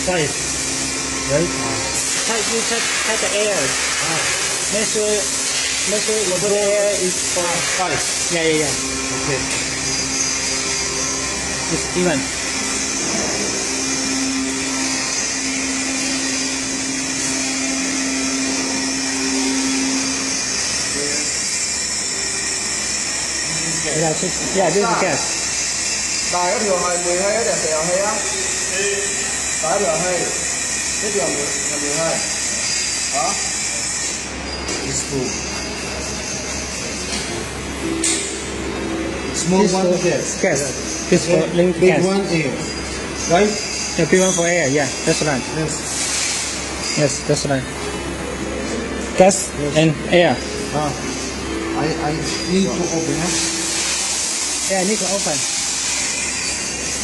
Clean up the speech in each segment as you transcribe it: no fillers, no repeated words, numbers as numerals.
5. Right? You check the air. Make sure the air is for 5. yeah. Okay. It's even. Yeah, this is gas. Đài cái điều này 12 để tiểu hay á. Đài điều hay. Cái điều là 12. Đó. It's full. Small This one for gas. gas. This for link Big gas. one air. Right? The big one for air. Yeah, that's right. Yes. Yes, that's right. Gas and air. I need to open it. Yeah, I need to open.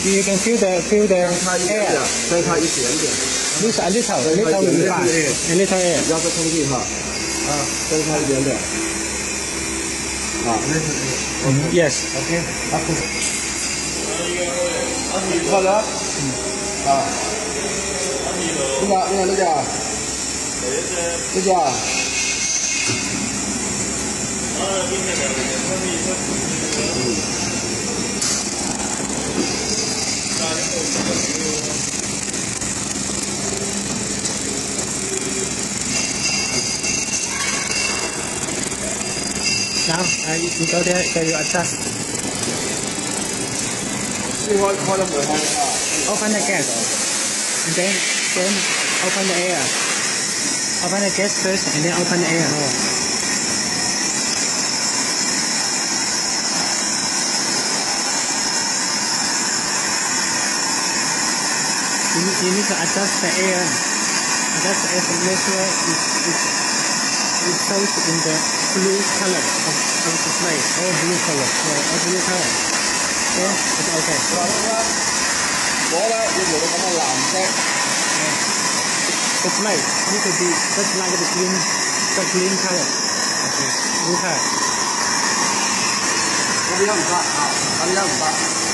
You can feel the air. 再开一点点。 This a little will be fine. A little air. 要是空气哈。再开一点点。Yes. Okay. After. 快点。这家。Now, you go there, so you adjust. Open the gas, and then open the air. Open the gas first, and then open the air. You need to adjust the air. Adjust the air to make sure it shows in the blue color of the plate. Oh, blue color. Yeah, blue color. Yeah, it's okay. 我咧要調到咁嘅藍色。The plate need to be just like the green color. Okay. Blue color. 嗰邊唔得啊，咁樣唔得。